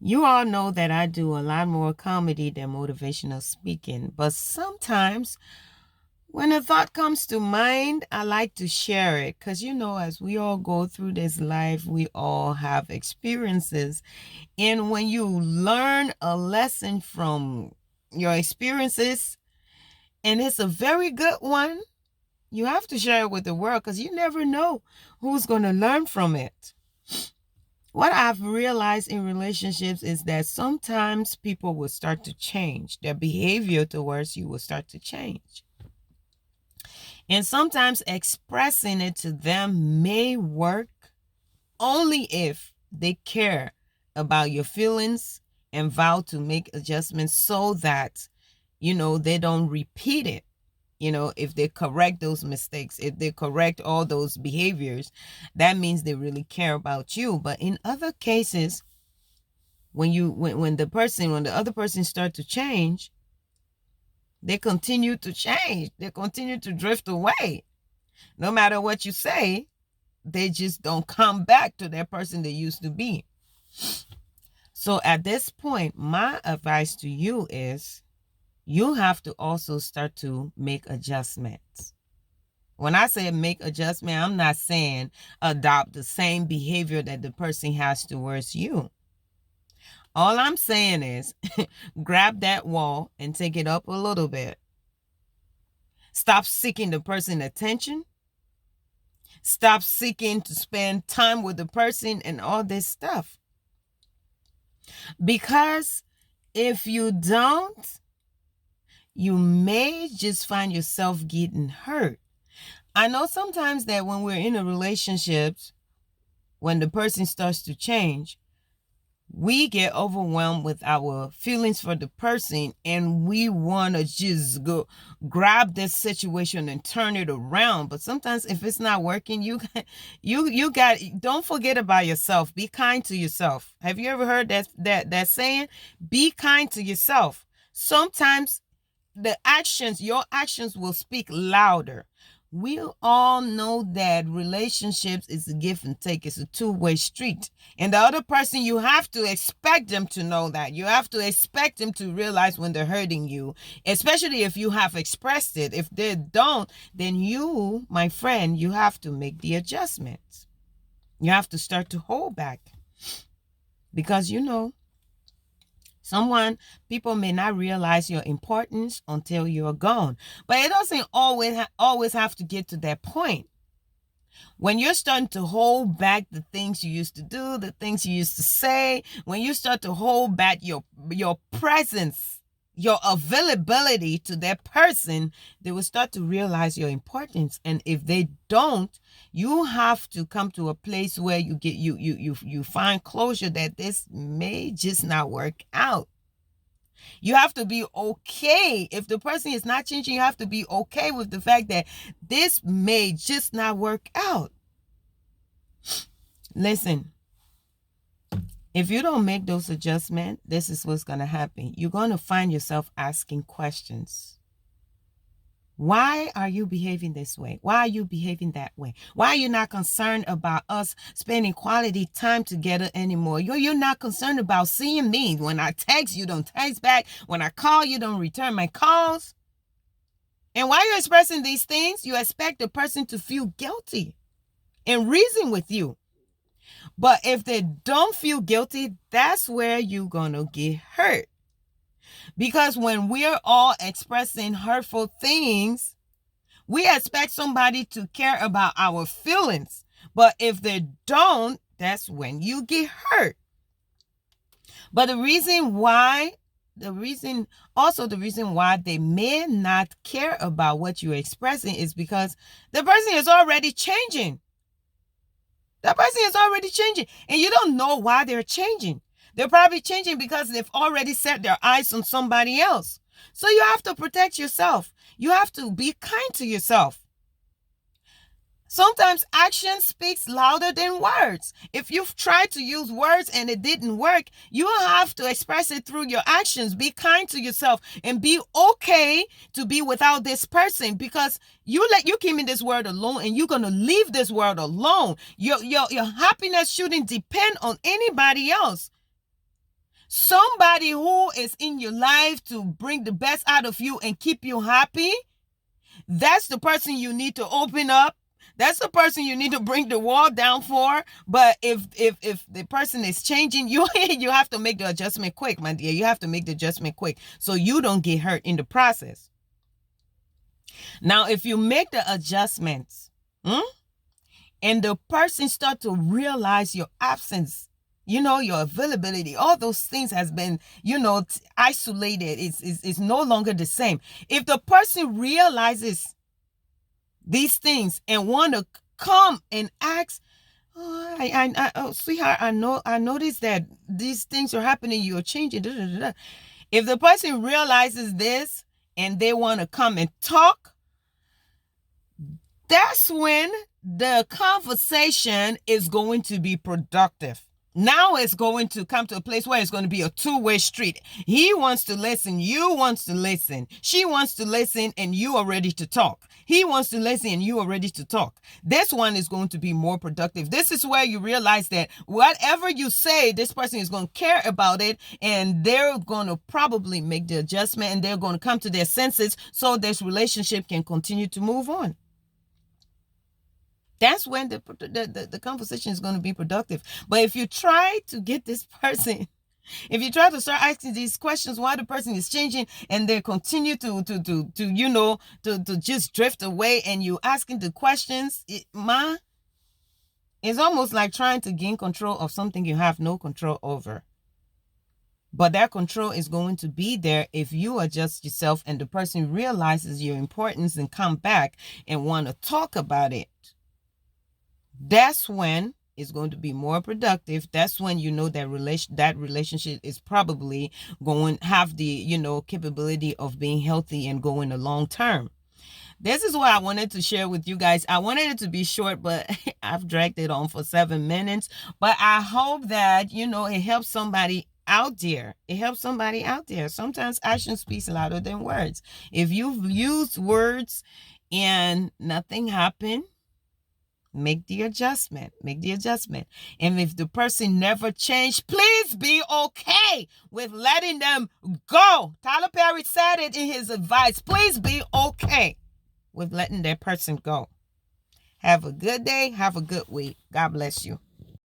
You all know that I do a lot more comedy than motivational speaking, but sometimes when a thought comes to mind, I like to share it because, as we all go through this life, we all have experiences. And when you learn a lesson from your experiences, and it's a very good one, you have to share it with the world because you never know who's going to learn from it. What I've realized in relationships is that sometimes people will start to change. Their behavior towards you will start to change. And sometimes expressing it to them may work only if they care about your feelings and vow to make adjustments so that, they don't repeat it. If they correct those mistakes, if they correct all those behaviors, that means they really care about you. But in other cases, when the other person start to change, they continue to change. They continue to drift away. No matter what you say, they just don't come back to that person they used to be. So at this point, my advice to you is you have to also start to make adjustments. When I say make adjustment, I'm not saying adopt the same behavior that the person has towards you. All I'm saying is grab that wall and take it up a little bit. Stop seeking the person's attention. Stop seeking to spend time with the person and all this stuff. Because if you don't, you may just find yourself getting hurt. I know sometimes that when we're in a relationship, when the person starts to change, we get overwhelmed with our feelings for the person and we want to just go grab this situation and turn it around. But sometimes if it's not working, don't forget about yourself. Be kind to yourself. Have you ever heard that saying? Be kind to yourself. Sometimes your actions will speak louder. We all know that relationships is a give and take. It's a two-way street. And the other person, you have to expect them to know that. You have to expect them to realize when they're hurting you, especially if you have expressed it. If they don't, then you, my friend, you have to make the adjustments. You have to start to hold back. Because, people may not realize your importance until you're gone. But it doesn't always have to get to that point. When you're starting to hold back the things you used to do, the things you used to say, when you start to hold back your presence, your availability to that person, they will start to realize your importance. And if they don't, you have to come to a place where you find closure that this may just not work out. You have to be okay. If the person is not changing, you have to be okay with the fact that this may just not work out. Listen, if you don't make those adjustments, this is what's going to happen. You're going to find yourself asking questions. Why are you behaving this way? Why are you behaving that way? Why are you not concerned about us spending quality time together anymore? You're not concerned about seeing me. When I text, you don't text back. When I call, you don't return my calls. And while you're expressing these things, you expect the person to feel guilty and reason with you. But if they don't feel guilty, that's where you're going to get hurt. Because when we're all expressing hurtful things, we expect somebody to care about our feelings. But if they don't, that's when you get hurt. But the reason why they may not care about what you're expressing is because the person is already changing. That person is already changing. And you don't know why they're changing. They're probably changing because they've already set their eyes on somebody else. So you have to protect yourself. You have to be kind to yourself. Sometimes action speaks louder than words. If you've tried to use words and it didn't work, you have to express it through your actions. Be kind to yourself and be okay to be without this person because you came in this world alone and you're going to leave this world alone. Your happiness shouldn't depend on anybody else. somebody who is in your life to bring the best out of you and keep you happy, that's the person you need to open up. That's the person you need to bring the wall down for. But if the person is changing, you have to make the adjustment quick, my dear. You have to make the adjustment quick so you don't get hurt in the process. Now, if you make the adjustments, and the person start to realize your absence, your availability, all those things has been, isolated. It's no longer the same. If the person realizes these things and want to come and ask, sweetheart, I noticed that these things are happening, you're changing. If the person realizes this and they want to come and talk, that's when the conversation is going to be productive. Now it's going to come to a place where it's going to be a two-way street. He wants to listen. You wants to listen. She wants to listen and you are ready to talk. He wants to listen and you are ready to talk. This one is going to be more productive. This is where you realize that whatever you say, this person is going to care about it and they're going to probably make the adjustment and they're going to come to their senses so this relationship can continue to move on. That's when the conversation is going to be productive. But if you try to get this person, if you try to start asking these questions why the person is changing and they continue to just drift away and you asking the questions, it's almost like trying to gain control of something you have no control over. But that control is going to be there if you adjust yourself and the person realizes your importance and come back and want to talk about it. That's when it's going to be more productive. That's when that relationship is probably going to have the capability of being healthy and going a long term. This is what I wanted to share with you guys. I wanted it to be short, but I've dragged it on for 7 minutes. But I hope that it helps somebody out there. It helps somebody out there. Sometimes action speaks louder than words. If you've used words and nothing happened, make the adjustment. And if the person never changed, please be okay with letting them go. Tyler Perry said it in his advice. Please be okay with letting that person go. Have a good day. Have a good week. God bless you.